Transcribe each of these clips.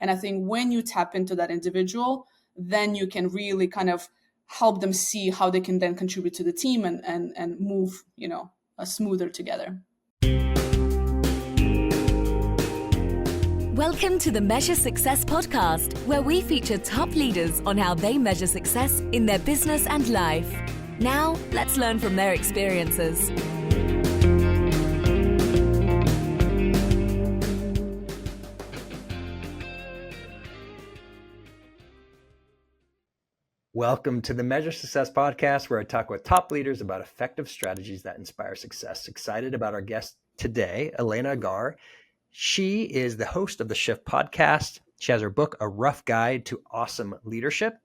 And I think when you tap into that individual, then you can really kind of help them see how they can then contribute to the team and move, smoother together. Welcome to the Measure Success podcast, where we feature top leaders on how they measure success in their business and life. Now, let's learn from their experiences. Welcome to the Measure Success podcast, where I talk with top leaders about effective strategies that inspire success. Excited about our guest today, Elena Agar. She is the host of the Shift podcast. She has her book, A Rough Guide to Awesome Leadership.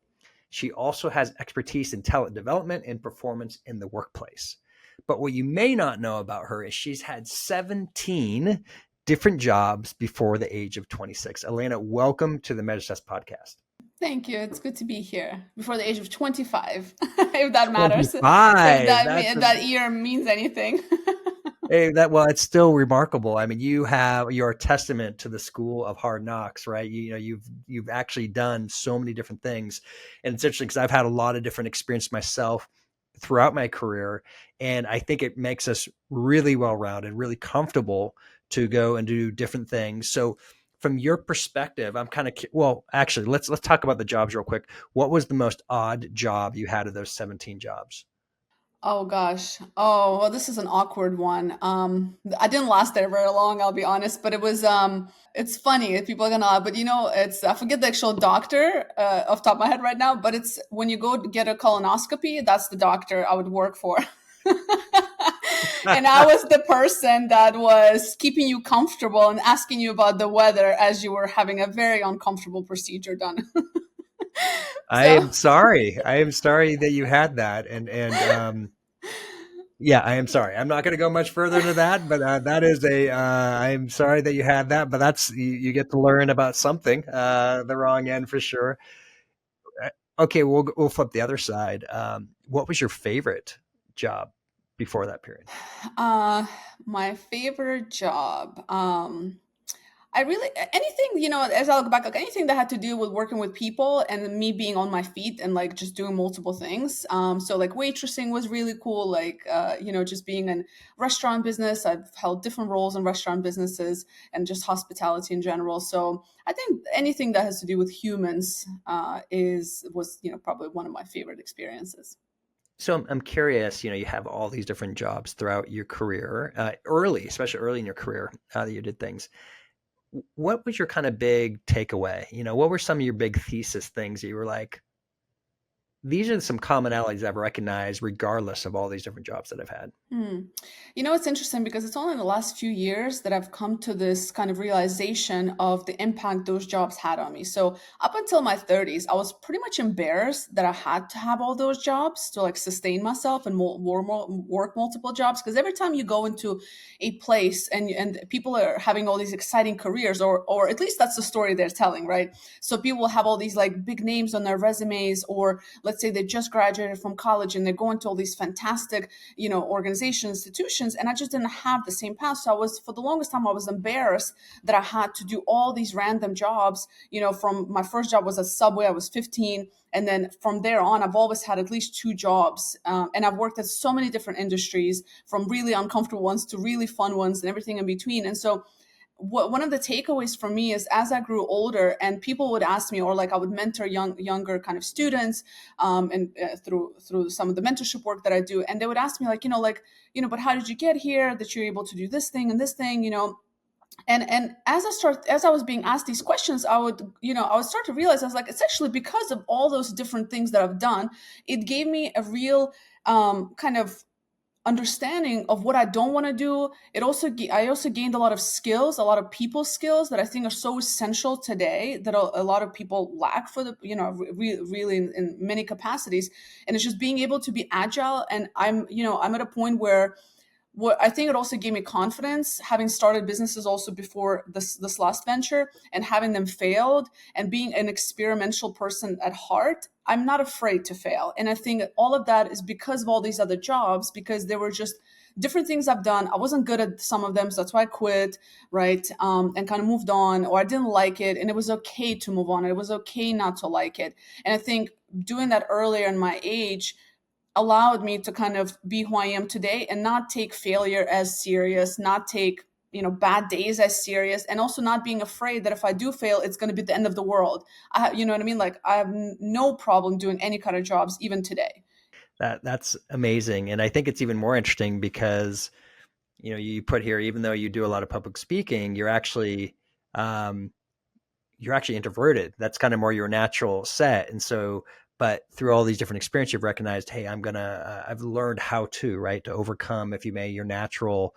She also has expertise in talent development and performance in the workplace. But what you may not know about her is she's had 17 different jobs before the age of 26. Elena, welcome to the Measure Success podcast. Thank you. It's good to be here before the age of 25, if that matters. 25. If that year means anything. Hey, it's still remarkable. I mean, you're a testament to the school of hard knocks, right? You've actually done so many different things. And it's interesting because I've had a lot of different experience myself throughout my career. And I think it makes us really well-rounded, really comfortable to go and do different things. So from your perspective, I'm kind of, actually, let's talk about the jobs real quick. What was the most odd job you had of those 17 jobs? Oh gosh. Oh, well, this is an awkward one. I didn't last there very long, I'll be honest, but it was, it's funny. People are gonna laugh, but I forget the actual doctor off the top of my head right now, but it's when you go get a colonoscopy, that's the doctor I would work for. And I was the person that was keeping you comfortable and asking you about the weather as you were having a very uncomfortable procedure done. I am sorry that you had that. And yeah, I am sorry. I'm not going to go much further into that, but that is I'm sorry that you had that, but that's, you get to learn about something, the wrong end for sure. Okay. We'll flip the other side. What was your favorite job before that period? My favorite job. Anything, as I look back, like anything that had to do with working with people and me being on my feet and like just doing multiple things. So like waitressing was really cool. Like, just being in restaurant business. I've held different roles in restaurant businesses and just hospitality in general. So I think anything that has to do with humans was probably one of my favorite experiences. So I'm curious, you have all these different jobs throughout your career, especially early in your career, that you did things. What was your kind of big takeaway? What were some of your big thesis things that you were like, these are some commonalities I've recognized regardless of all these different jobs that I've had? It's interesting because it's only in the last few years that I've come to this kind of realization of the impact those jobs had on me. So up until my 30s, I was pretty much embarrassed that I had to have all those jobs to like sustain myself and work multiple jobs. Because every time you go into a place and people are having all these exciting careers, or at least that's the story they're telling, right? So people will have all these like big names on their resumes, or let's say they just graduated from college and they're going to all these fantastic, organizations, institutions, and I just didn't have the same path. So for the longest time, I was embarrassed that I had to do all these random jobs. From my first job was at Subway, I was 15. And then from there on, I've always had at least 2 jobs. And I've worked at so many different industries, from really uncomfortable ones to really fun ones and everything in between. And so one of the takeaways for me is, as I grew older and people would ask me, or like I would mentor younger kind of students, and through some of the mentorship work that I do, and they would ask me but how did you get here, that you're able to do this thing and this thing, and as I was being asked these questions, I would start to realize, I was like, it's actually because of all those different things that I've done. It gave me a real kind of understanding of what I don't want to do. I also gained a lot of skills, a lot of people skills that I think are so essential today, that a lot of people lack for the, really in many capacities. And it's just being able to be agile. And I'm at a point where what I think it also gave me confidence, having started businesses also before this last venture and having them failed, and being an experimental person at heart. I'm not afraid to fail. And I think all of that is because of all these other jobs, because they were just different things I've done. I wasn't good at some of them, so that's why I quit, right? And kind of moved on, or I didn't like it, and it was okay to move on. It was okay not to like it. And I think doing that earlier in my age allowed me to kind of be who I am today and not take failure as serious, not take bad days as serious, and also not being afraid that if I do fail, it's going to be the end of the world. You know what I mean? Like I have no problem doing any kind of jobs even today. That's amazing. And I think it's even more interesting because, you put here, even though you do a lot of public speaking, um, you're actually introverted. That's kind of more your natural set. And so, but through all these different experiences, you've recognized, hey, I've learned how to, right, to overcome, if you may, your natural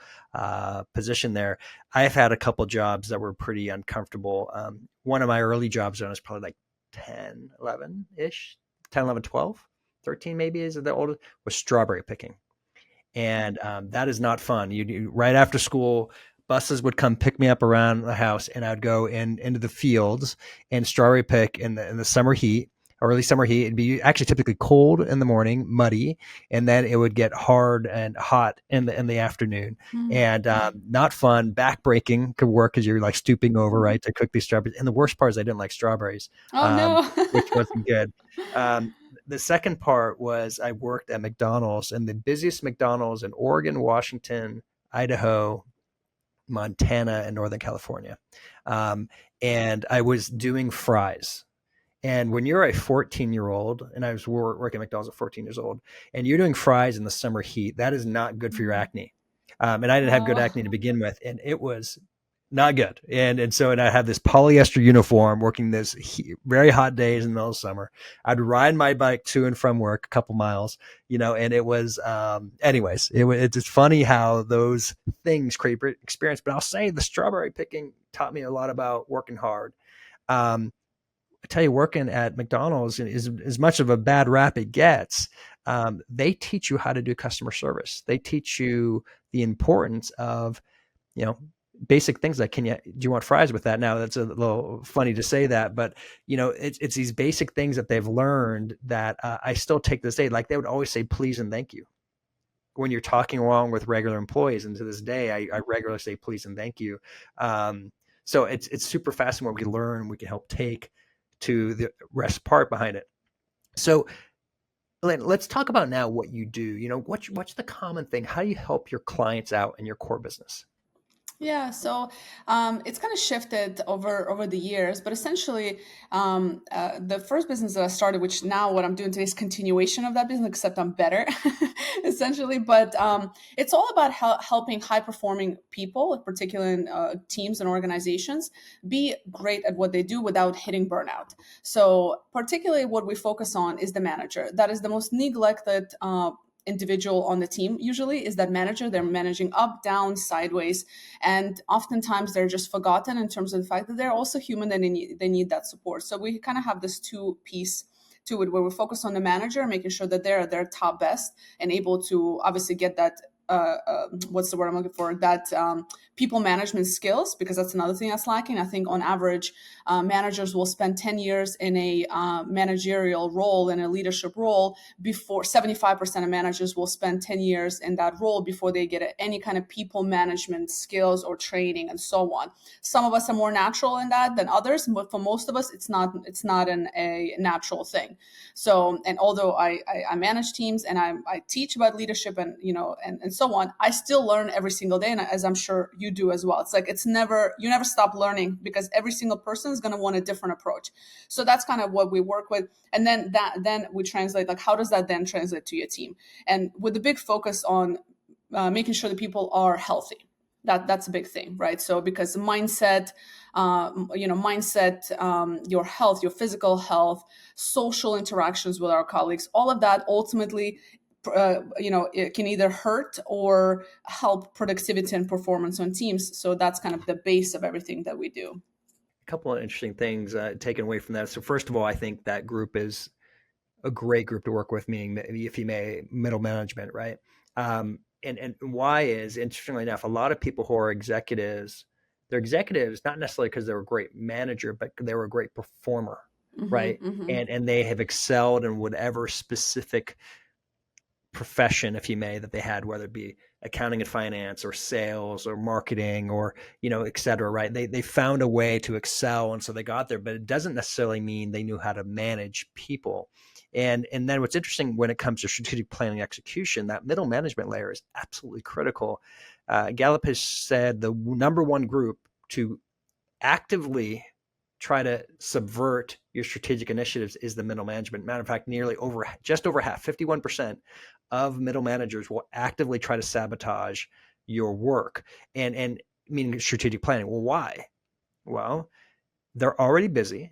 position there. I've had a couple jobs that were pretty uncomfortable. One of my early jobs, when I was probably like 10, 11 ish, 10, 11, 12, 13 maybe is the oldest, was strawberry picking. And that is not fun. You right after school, buses would come pick me up around the house, and I'd go into the fields and strawberry pick in the summer heat, early summer heat. It'd be actually typically cold in the morning, muddy, and then it would get hard and hot in the afternoon. And not fun. Backbreaking could work because you're like stooping over, right, to cook these strawberries. And the worst part is I didn't like strawberries, Oh no. which wasn't good. The second part was I worked at McDonald's, and the busiest McDonald's in Oregon, Washington, Idaho, Montana, and Northern California. And I was doing fries. And when you're a 14-year-old, and I was working at McDonald's at 14 years old, and you're doing fries in the summer heat, that is not good for your acne. And I didn't have good acne to begin with, and it was not good. And so I had this polyester uniform working this very hot days in the middle of summer. I'd ride my bike to and from work a couple miles, and it was, anyways, it's funny how those things create experience. But I'll say the strawberry picking taught me a lot about working hard. I tell you, working at McDonald's is as much of a bad rap it gets. They teach you how to do customer service. They teach you the importance of, basic things like, do you want fries with that? Now that's a little funny to say that, but it's these basic things that they've learned that I still take this day. Like they would always say, please and thank you when you're talking along with regular employees. And to this day, I regularly say, please and thank you. So it's super fascinating what we learn, we can help take to the rest part behind it. So Elena, let's talk about now what you do. What's the common thing? How do you help your clients out in your core business? Yeah, so it's kind of shifted over the years, but essentially, the first business that I started, which now what I'm doing today is continuation of that business, except I'm better, essentially. But it's all about helping high performing people, particularly in teams and organizations, be great at what they do without hitting burnout. So particularly, what we focus on is the manager. That is the most neglected individual on the team. Usually is that manager. They're managing up, down, sideways, and oftentimes they're just forgotten in terms of the fact that they're also human and they need that support. So we kind of have this two piece to it where we focus on the manager, making sure that they're their top best and able to obviously get that what's the word I'm looking for, that people management skills, because that's another thing that's lacking. I think on average, managers will spend 10 years in a managerial role, in a leadership role, before 75% of managers will spend 10 years in that role before they get any kind of people management skills or training and so on. Some of us are more natural in that than others, but for most of us, it's not a natural thing. So, and although I manage teams and I teach about leadership and, and so on, I still learn every single day. And as I'm sure you do as well, it's like, you never stop learning because every single person is going to want a different approach. So that's kind of what we work with. And then we translate, like, how does that then translate to your team? And with the big focus on making sure that people are healthy. That's a big thing, right? So because mindset, your health, your physical health, social interactions with our colleagues, all of that ultimately, it can either hurt or help productivity and performance on teams. So that's kind of the base of everything that we do. A couple of interesting things taken away from that. So first of all, I think that group is a great group to work with, meaning, if you may, middle management, right? And why is, interestingly enough, a lot of people who are executives, they're executives not necessarily because they're a great manager, but they were a great performer, right? And they have excelled in whatever specific profession, if you may, that they had, whether it be accounting and finance or sales or marketing or, et cetera, right? They found a way to excel. And so they got there, but it doesn't necessarily mean they knew how to manage people. And then what's interesting when it comes to strategic planning execution, that middle management layer is absolutely critical. Gallup has said the number one group to actively try to subvert your strategic initiatives is the middle management. Matter of fact, just over half, 51% of middle managers will actively try to sabotage your work and meaning strategic planning. Well, why? Well, they're already busy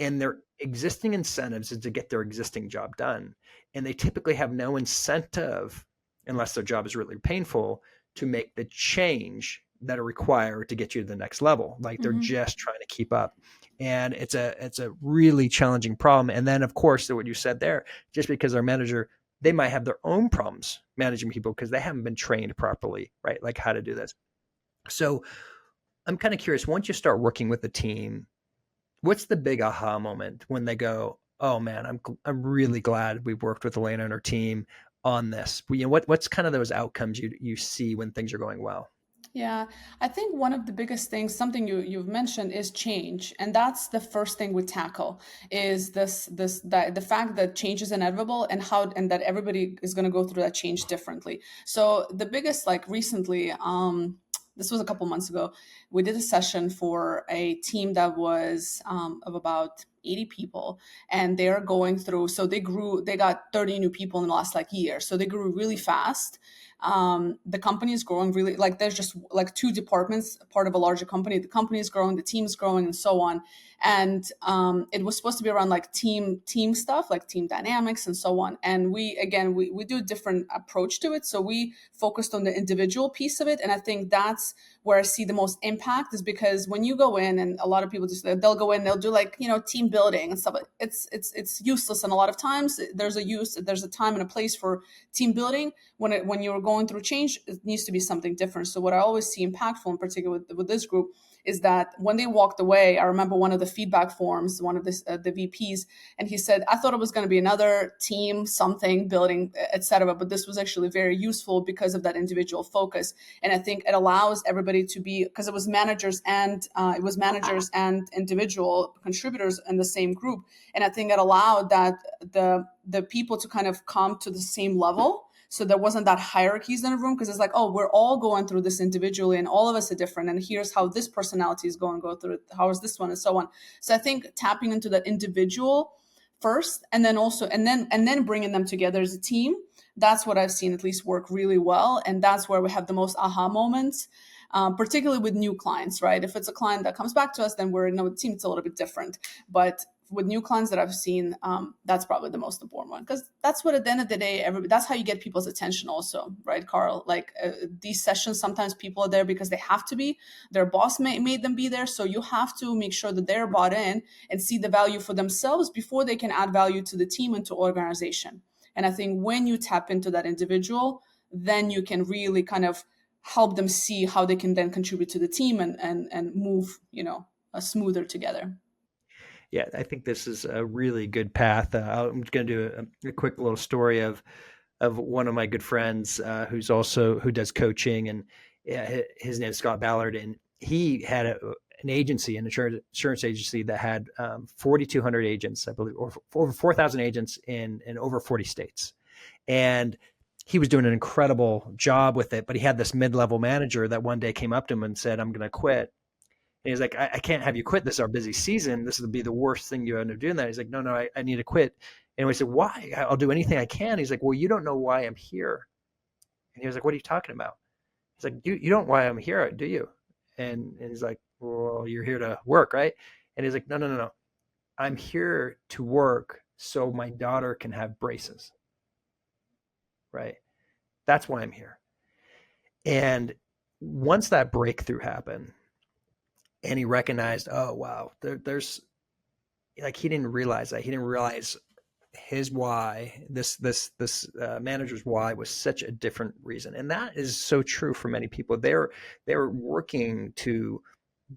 and their existing incentives is to get their existing job done. And they typically have no incentive, unless their job is really painful, to make the change that are required to get you to the next level. Like they're just trying to keep up. And it's a really challenging problem. And then of course, what you said there, just because our manager, they might have their own problems managing people because they haven't been trained properly, right? Like how to do this. So I'm kind of curious, once you start working with the team, what's the big aha moment when they go, oh man, I'm really glad we've worked with Elena and her team on this? What's kind of those outcomes you see when things are going well? Yeah, I think one of the biggest things, something you've mentioned, is change, and that's the first thing we tackle. Is the fact that change is inevitable, and that everybody is going to go through that change differently. So the biggest, like recently, this was a couple months ago, we did a session for a team that was of about 80 people, and they're going through. So they got 30 new people in the last like year, so they grew really fast. The company is growing really, like there's just like two departments, part of a larger company. The company is growing, the team's growing, and so on. And it was supposed to be around like team stuff, like team dynamics and so on. And we do a different approach to it. So we focused on the individual piece of it. And I think that's where I see the most impact, is because when you go in, and a lot of people they'll go in, they'll do like, team building and stuff. It's useless. And a lot of times there's a time and a place for team building. When you're going through change, it needs to be something different. So what I always see impactful, in particular with this group, is that when they walked away, I remember one of the feedback forms, one of the VPs, and he said, I thought it was going to be another team, something, building, etc. But this was actually very useful because of that individual focus. And I think it allows everybody to be, because it was managers and individual contributors in the same group. And I think it allowed that the people to kind of come to the same level. So there wasn't that hierarchies in the room, because it's like, oh, we're all going through this individually and all of us are different. And here's how this personality is going to go through it. How is this one, and so on. So I think tapping into that individual first, and then bringing them together as a team. That's what I've seen at least work really well. And that's where we have the most aha moments, particularly with new clients, right? If it's a client that comes back to us, then we're in a team, it's a little bit different. But with new clients that I've seen, that's probably the most important one, because that's what at the end of the day, that's how you get people's attention also, right, Carl? Like these sessions, sometimes people are there because they have to be, their boss made them be there. So you have to make sure that they're bought in and see the value for themselves before they can add value to the team and to organization. And I think when you tap into that individual, then you can really kind of help them see how they can then contribute to the team and move, smoother together. Yeah, I think this is a really good path. I'm going to do a quick little story of one of my good friends who does coaching, and his name is Scott Ballard, and he had an agency, an insurance agency that had 4,200 agents, I believe, or over 4,000 agents in over 40 states, and he was doing an incredible job with it. But he had this mid-level manager that one day came up to him and said, "I'm going to quit." And he's like, I can't have you quit. This is our busy season. This would be the worst thing you end up doing that. He's like, no, I need to quit. And we said, why? I'll do anything I can. He's like, well, you don't know why I'm here. And he was like, what are you talking about? He's like, you don't know why I'm here, do you? And he's like, well, you're here to work, right? And he's like, no. I'm here to work so my daughter can have braces, right? That's why I'm here. And once that breakthrough happened, and he recognized, oh wow, there's like, he didn't realize that. He didn't realize his why. This manager's why was such a different reason, and that is so true for many people. They're working to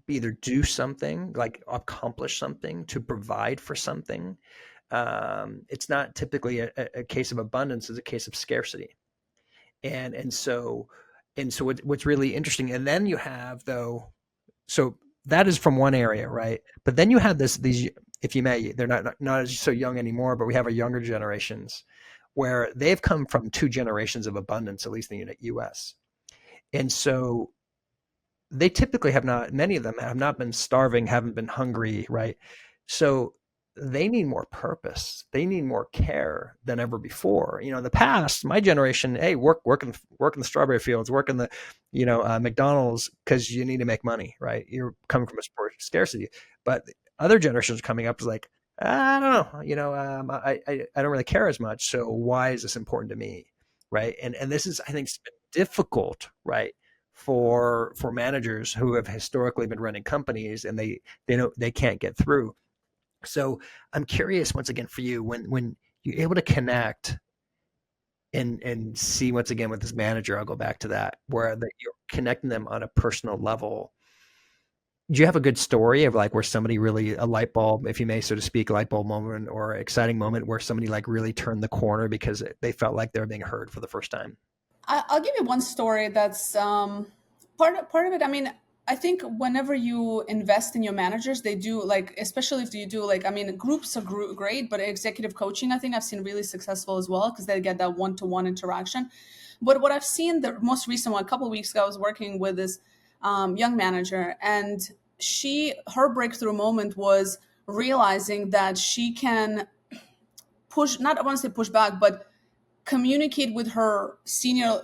either do something, like accomplish something, to provide for something. It's not typically a case of abundance; it's a case of scarcity. And so what's really interesting, and then you have though, so that is from one area, right? But then you have these, if you may, they're not as so young anymore, but we have our younger generations where they've come from two generations of abundance, at least in the US. And so they typically have not, many of them have not been starving, haven't been hungry, right? So they need more purpose. They need more care than ever before. In the past, my generation, hey, work in the strawberry fields, work in the, McDonald's because you need to make money, right? You're coming from a sport scarcity. But other generations coming up is like, I don't know, I don't really care as much. So why is this important to me, right? And this is, I think, it's been difficult, right? For managers who have historically been running companies, and they can't get through. So I'm curious once again for you, when you're able to connect and see once again with this manager, I'll go back to that, where that you're connecting them on a personal level. Do you have a good story of like where somebody really, a light bulb, if you may, so to speak, a light bulb moment or exciting moment where somebody like really turned the corner because they felt like they were being heard for the first time? I'll give you one story that's part of it. I mean, I think whenever you invest in your managers, they do like, especially if you do like, I mean, groups are great, but executive coaching, I think I've seen really successful as well because they get that one-to-one interaction. But what I've seen, the most recent one, a couple of weeks ago, I was working with this young manager, and her breakthrough moment was realizing that she can push, not I want to say push back, but communicate with her senior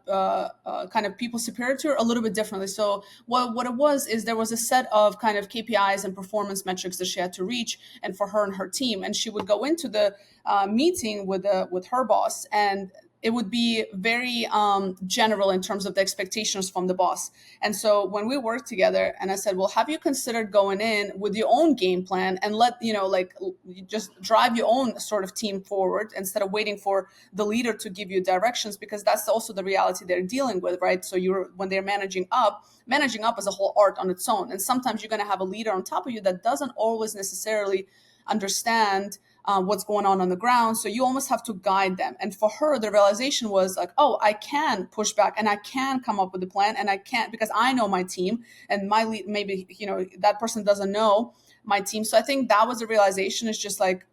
kind of people superior to her a little bit differently. So what it was is there was a set of kind of KPIs and performance metrics that she had to reach, and for her and her team, and she would go into the meeting with her boss, and it would be very general in terms of the expectations from the boss. And so when we worked together, and I said, well, have you considered going in with your own game plan and like just drive your own sort of team forward instead of waiting for the leader to give you directions, because that's also the reality they're dealing with, right? So when they're managing up is a whole art on its own. And sometimes you're going to have a leader on top of you that doesn't always necessarily understand what's going on the ground. So you almost have to guide them. And for her, the realization was like, oh, I can push back and I can come up with a plan, and I can't because I know my team, and my lead, maybe, that person doesn't know my team. So I think that was the realization, is just like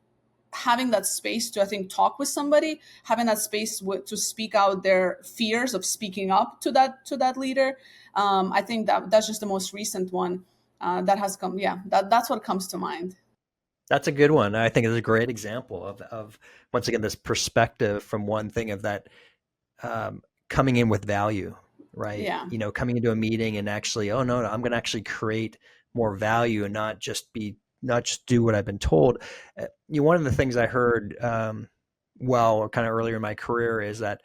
having that space to, I think, talk with somebody, having that space to speak out their fears of speaking up to that leader. I think that's just the most recent one that has come. Yeah, that's what comes to mind. That's a good one. I think it's a great example of once again this perspective from one thing of that, coming in with value, right? Yeah. Coming into a meeting and actually, oh no, I'm going to actually create more value and not just do what I've been told. One of the things I heard, well, kind of earlier in my career is that,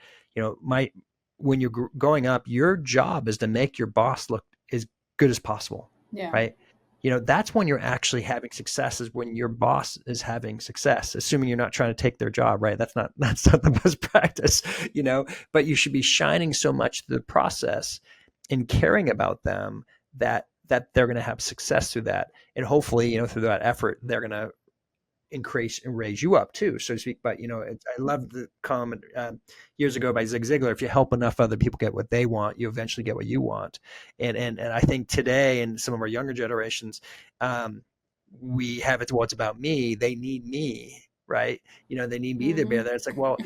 when you're going up, your job is to make your boss look as good as possible, Yeah. right? That's when you're actually having success, is when your boss is having success, assuming you're not trying to take their job, right? That's not the best practice, but you should be shining so much through the process and caring about them that they're going to have success through that. And hopefully, through that effort, they're going to increase and raise you up too, so to speak. But I love the comment years ago by Zig Ziglar: if you help enough other people get what they want, you eventually get what you want. And I think today, in some of our younger generations, we have it. Well, it's about me. They need me, right? They need me to be Mm-hmm. there. It's like, well,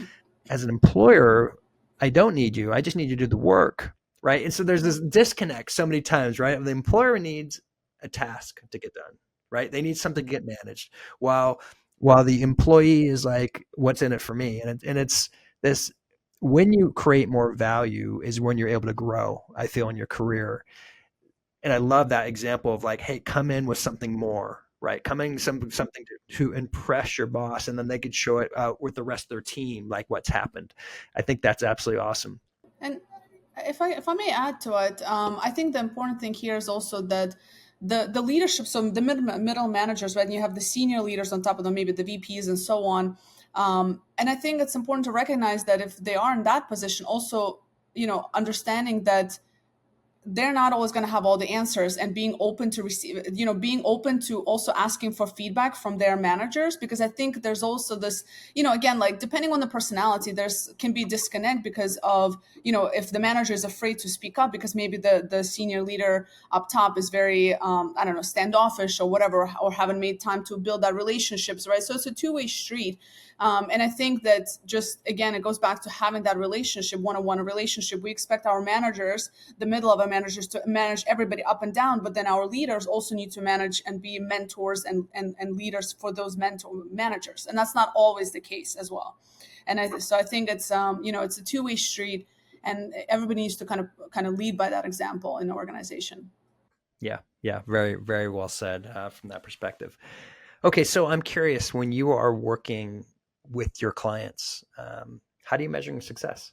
as an employer, I don't need you. I just need you to do the work, right? And so there's this disconnect so many times, right? The employer needs a task to get done, right? They need something to get managed, while the employee is like, what's in it for me? And it's this, when you create more value is when you're able to grow, I feel, in your career. And I love that example of like, hey, come in with something more, right? Come in something to impress your boss, and then they could show it out with the rest of their team, like what's happened. I think that's absolutely awesome. And if I may add to it, I think the important thing here is also that the leadership, so the middle managers, right? And you have the senior leaders on top of them, maybe the VPs and so on. And I think it's important to recognize that if they are in that position, also, understanding that they're not always going to have all the answers, and being open to receive, being open to also asking for feedback from their managers, because I think there's also this, again, like depending on the personality, there's can be disconnect because of, if the manager is afraid to speak up because maybe the senior leader up top is very, I don't know, standoffish or whatever, or haven't made time to build that relationships, right? So it's a two-way street. And I think that just, again, it goes back to having that relationship, one-on-one relationship. We expect our managers, the middle of our managers, to manage everybody up and down, but then our leaders also need to manage and be mentors and leaders for those managers. And that's not always the case as well. And so I think it's, it's a two-way street, and everybody needs to kind of lead by that example in the organization. Yeah. Yeah. Very, very well said from that perspective. Okay. So I'm curious, when you are working with your clients, how do you measure success?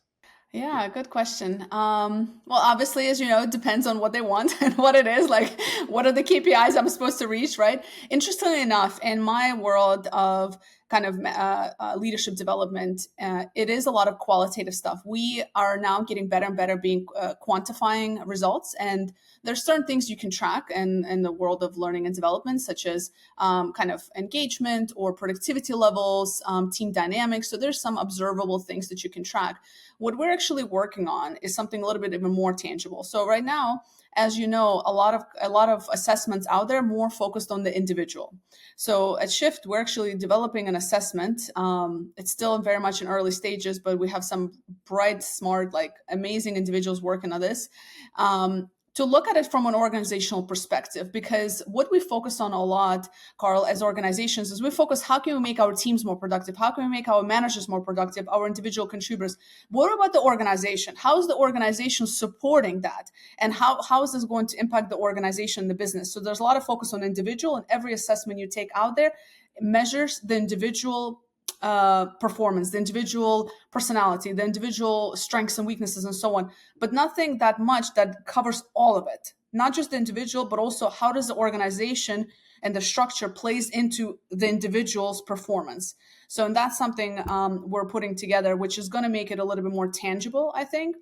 Yeah, good question. Well, obviously, as you know, it depends on what they want and what it is. Like, what are the KPIs I'm supposed to reach, right? Interestingly enough, in my world of kind of leadership development, it is a lot of qualitative stuff. We are now getting better and better being quantifying results, and there's certain things you can track in the world of learning and development, such as kind of engagement or productivity levels, team dynamics. So there's some observable things that you can track. What we're actually working on is something a little bit even more tangible. So right now, as you know, a lot of assessments out there more focused on the individual. So at Shift, we're actually developing an assessment. It's still very much in early stages, but we have some bright, smart, like amazing individuals working on this. To look at it from an organizational perspective, because what we focus on a lot, Carl, as organizations, is we focus, how can we make our teams more productive? How can we make our managers more productive, our individual contributors? What about the organization? How is the organization supporting that? And how is this going to impact the organization, the business? So there's a lot of focus on individual, and every assessment you take out there measures the individual performance, the individual personality, the individual strengths and weaknesses, and so on, but nothing that much that covers all of it. Not just the individual, but also how does the organization and the structure plays into the individual's performance. So, and that's something we're putting together, which is going to make it a little bit more tangible, I think.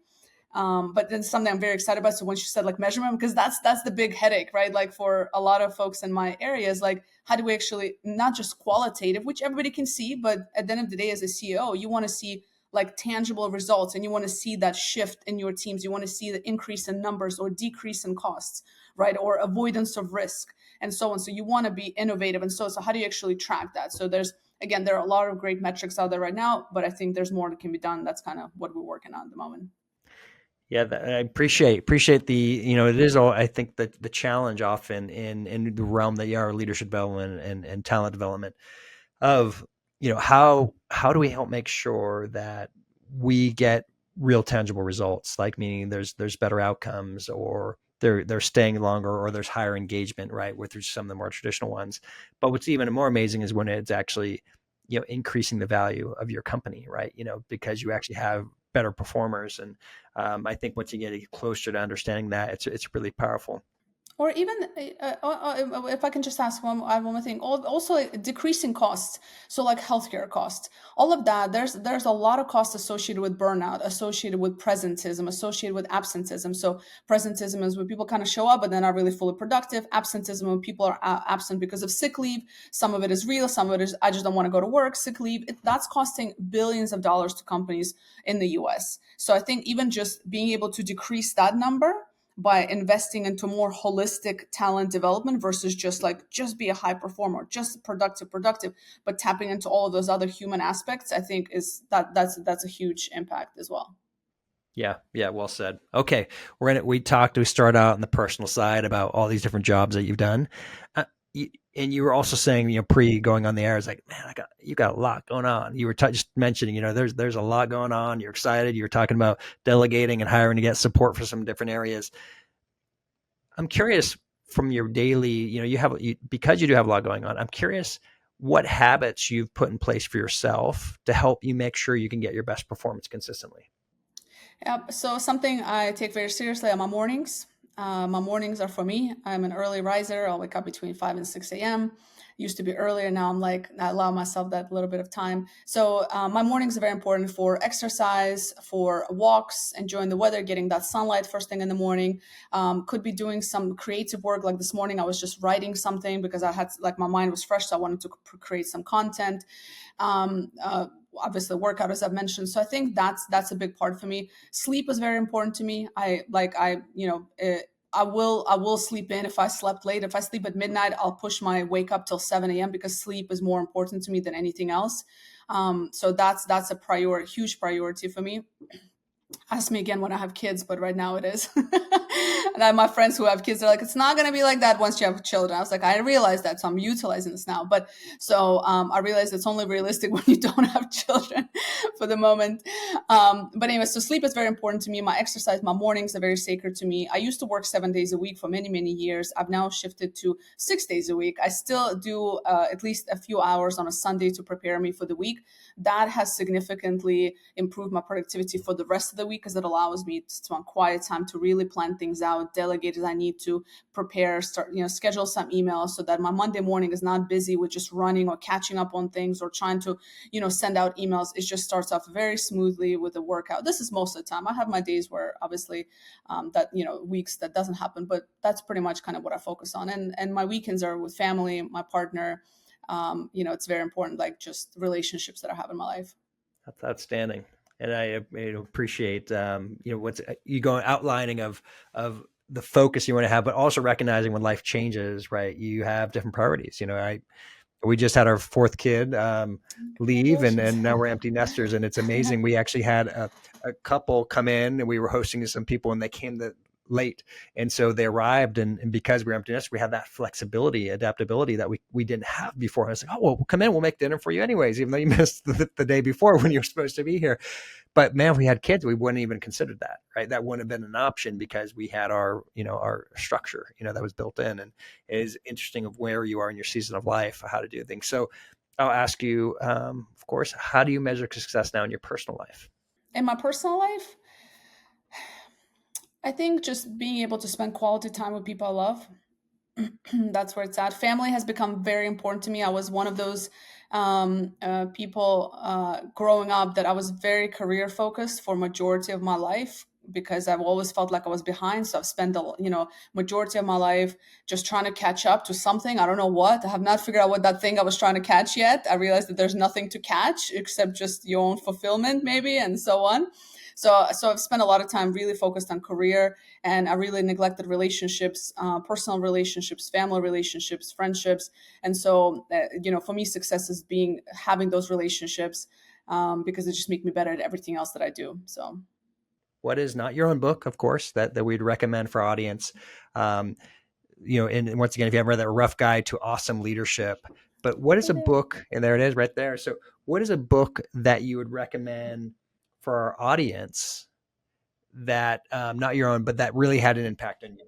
But then something I'm very excited about. So when you said like measurement, because that's the big headache, right? Like for a lot of folks in my areas, like how do we actually, not just qualitative, which everybody can see, but at the end of the day, as a CEO, you want to see like tangible results, and you want to see that shift in your teams. You want to see the increase in numbers or decrease in costs, right? Or avoidance of risk and so on. So you want to be innovative. And so how do you actually track that? So again, there are a lot of great metrics out there right now, but I think there's more that can be done. That's kind of what we're working on at the moment. Yeah, I appreciate the, it is all, I think that the challenge often in the realm that you are leadership development and talent development of, how do we help make sure that we get real tangible results, like meaning there's better outcomes, or they're staying longer, or there's higher engagement, right? With some of the more traditional ones. But what's even more amazing is when it's actually, increasing the value of your company, right? Because you actually have better performers. And I think once you get closer to understanding that, it's really powerful. Or even if I can just ask one more thing, also like decreasing costs. So like healthcare costs, all of that. There's a lot of costs associated with burnout, associated with presentism, associated with absenteeism. So presentism is when people kind of show up but they're not really fully productive. Absenteeism, when people are absent because of sick leave. Some of it is real, some of it is I just don't want to go to work. Sick leave, that's costing billions of dollars to companies in the U.S. So I think even just being able to decrease that number by investing into more holistic talent development versus just be a high performer, just productive, but tapping into all of those other human aspects, I think that's a huge impact as well. Yeah. Yeah. Well said. Okay. We start out on the personal side about all these different jobs that you've done. And you were also saying, pre going on the air, is like, man, you got a lot going on. You were just mentioning, there's a lot going on. You're excited. You're talking about delegating and hiring to get support for some different areas. I'm curious, from your daily, because you do have a lot going on, I'm curious what habits you've put in place for yourself to help you make sure you can get your best performance consistently. Yeah, so something I take very seriously are my mornings. My mornings are for me. I'm an early riser. I'll wake up between 5 and 6 a.m. Used to be earlier. Now I'm like, I allow myself that little bit of time. So my mornings are very important for exercise, for walks, enjoying the weather, getting that sunlight first thing in the morning. Could be doing some creative work. Like this morning, I was just writing something because I had, like, my mind was fresh. So I wanted to create some content. Um, uh, Obviously workout, as I've mentioned. So I think that's a big part for me. Sleep is very important to me. I will sleep in if I slept late. If I sleep at midnight, I'll push my wake up till 7 a.m. because sleep is more important to me than anything else. So that's a huge priority for me. Ask me again when I have kids, but right now it is. And I have my friends who have kids, they're like, it's not going to be like that once you have children. I was like, I realize that, so I'm utilizing this now. But so I realize it's only realistic when you don't have children for the moment. But anyway, so sleep is very important to me. My exercise, my mornings are very sacred to me. I used to work 7 days a week for many, many years. I've now shifted to 6 days a week. I still do at least a few hours on a Sunday to prepare me for the week. That has significantly improved my productivity for the rest of the week because it allows me to want quiet time to really plan things out, delegate as I need to, prepare, start, schedule some emails so that my Monday morning is not busy with just running or catching up on things or trying to, send out emails. It just starts off very smoothly with a workout. This is most of the time. I have my days where obviously weeks that doesn't happen, but that's pretty much kind of what I focus on. And my weekends are with family, my partner. It's very important, like just relationships that I have in my life. That's outstanding. And I appreciate, what's you going outlining of the focus you want to have, but also recognizing when life changes, right? You have different priorities. We just had our fourth kid leave, and now we're empty nesters, and it's amazing. We actually had a couple come in, and we were hosting some people, and they came late, and so they arrived, and because we're empty nesters, we had that flexibility, adaptability that we didn't have before. And I was like, oh, well, come in, we'll make dinner for you anyways, even though you missed the day before when you're supposed to be here. But man, if we had kids, we wouldn't even considered that, right? That wouldn't have been an option because we had our structure, that was built in. And it is interesting of where you are in your season of life, how to do things. So I'll ask you, of course, how do you measure success now in your personal life? In my personal life, I think just being able to spend quality time with people I love. That's where it's at. Family has become very important to me. I was one of those people growing up that I was very career focused for majority of my life because I've always felt like I was behind. So I've spent the majority of my life just trying to catch up to something. I don't know what. I have not figured out what that thing I was trying to catch yet. I realized that there's nothing to catch except just your own fulfillment, maybe, and so on. So I've spent a lot of time really focused on career, and I really neglected relationships, personal relationships, family relationships, friendships. And so, for me, success is having those relationships because it just make me better at everything else that I do. So, what is not your own book, of course, that we'd recommend for our audience? And once again, if you haven't read that, Rough Guide to Awesome Leadership. But what is a book? And there it is, right there. So, what is a book that you would recommend for our audience that not your own, but that really had an impact on you?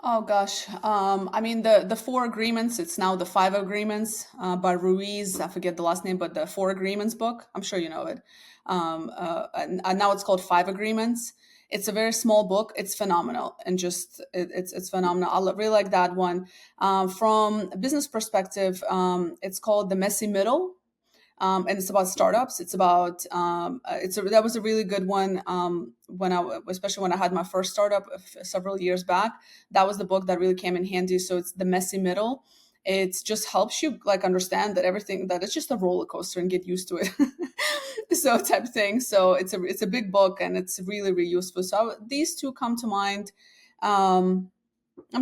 Oh gosh, I mean the Four Agreements. It's now the Five Agreements by Ruiz. I forget the last name, but the Four Agreements book. I'm sure you know it. And now it's called Five Agreements. It's a very small book. It's phenomenal, and it's phenomenal. I really like that one. From a business perspective, it's called The Messy Middle, and it's about startups. It's about that was a really good one especially when I had my first startup several years back. That was the book that really came in handy. So it's The Messy Middle. It just helps you like understand that everything that it's just a roller coaster and get used to it. So type thing. So it's a big book and it's really, really useful. So these two come to mind. I'm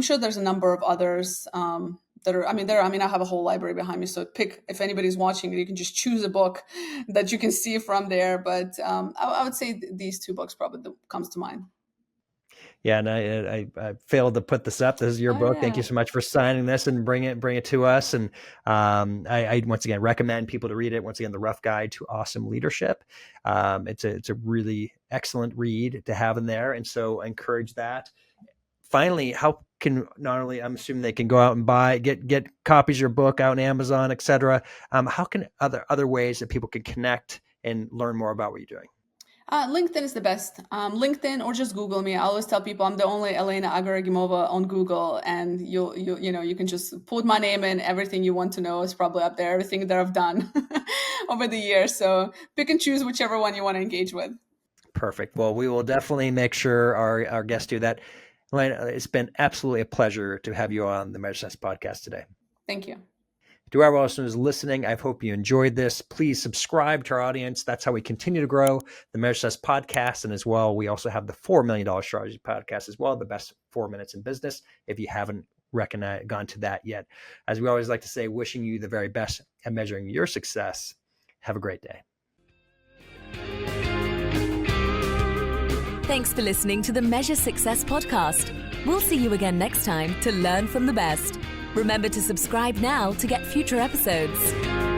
sure there's a number of others that are. I have a whole library behind me. So pick, if anybody's watching, you can just choose a book that you can see from there. But I would say these two books probably comes to mind. Yeah, and I failed to put this up. This is your Oh book. Thank you yeah. so much for signing this and bring it to us. And I once again recommend people to read it. Once again, The Rough Guide to Awesome Leadership. It's a really excellent read to have in there, and so I encourage that. Finally, how can not only I'm assuming they can go out and get copies of your book out on Amazon, etc. How can other ways that people can connect and learn more about what you're doing? LinkedIn is the best. LinkedIn, or just Google me. I always tell people I'm the only Elena Agaragimova on Google, and you can just put my name in. Everything you want to know is probably up there. Everything that I've done over the years. So pick and choose whichever one you want to engage with. Perfect. Well, we will definitely make sure our guests do that. Elena, it's been absolutely a pleasure to have you on the Measure Success podcast today. Thank you. To our listeners listening, I hope you enjoyed this. Please subscribe to our audience. That's how we continue to grow the Measure Success podcast. And as well, we also have the $4 Million Strategy podcast as well, the best 4 minutes in business, if you haven't gone to that yet. As we always like to say, wishing you the very best at measuring your success. Have a great day. Thanks for listening to the Measure Success podcast. We'll see you again next time to learn from the best. Remember to subscribe now to get future episodes.